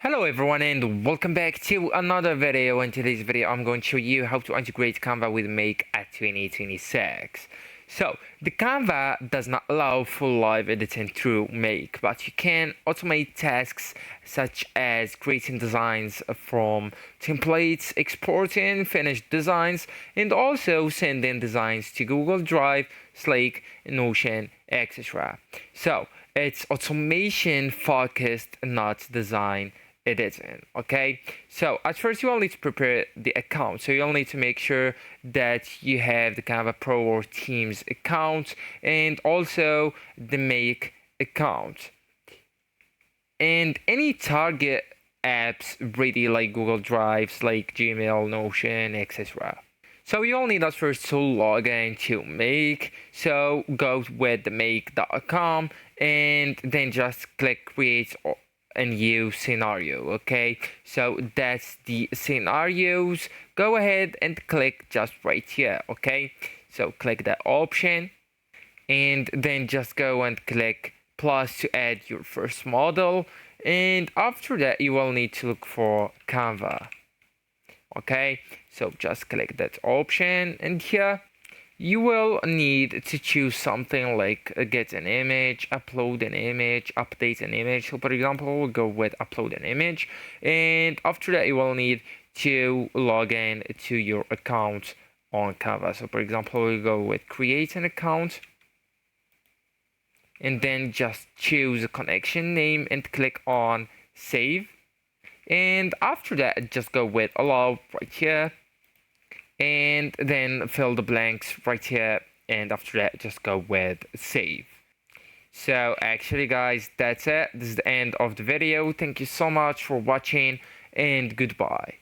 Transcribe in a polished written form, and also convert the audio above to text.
Hello everyone and welcome back to another video. In today's video I'm going to show you how to integrate Canva with Make at 2026. So the Canva does not allow full live editing through Make, but you can automate tasks such as creating designs from templates, exporting finished designs, and also sending designs to Google Drive, Slack, Notion, etc. So it's automation focused, not design editing. Okay, so at first you will need to prepare the account, so you'll need to make sure that you have the Canva Pro or Teams account and also the Make account and any target apps ready like Google Drives, like Gmail, Notion, etc. So you'll need at first to log in to Make. So go with the make.com and then just click create a new scenario. Okay, so that's the scenarios. Go ahead and click just right here. Okay, so click that option and then just go and click plus to add your first model, and after that you will need to look for Canva. Okay, so just click that option, and here you will need to choose something like get an image, upload an image, update an image. So for example, we'll go with upload an image, and after that you will need to log in to your account on Canva. So for example, we'll go with create an account and then just choose a connection name and click on save, and after that just go with allow right here and then fill the blanks right here, and after that just go with save. So actually guys, that's it. This is the end of the video. Thank you so much for watching and goodbye.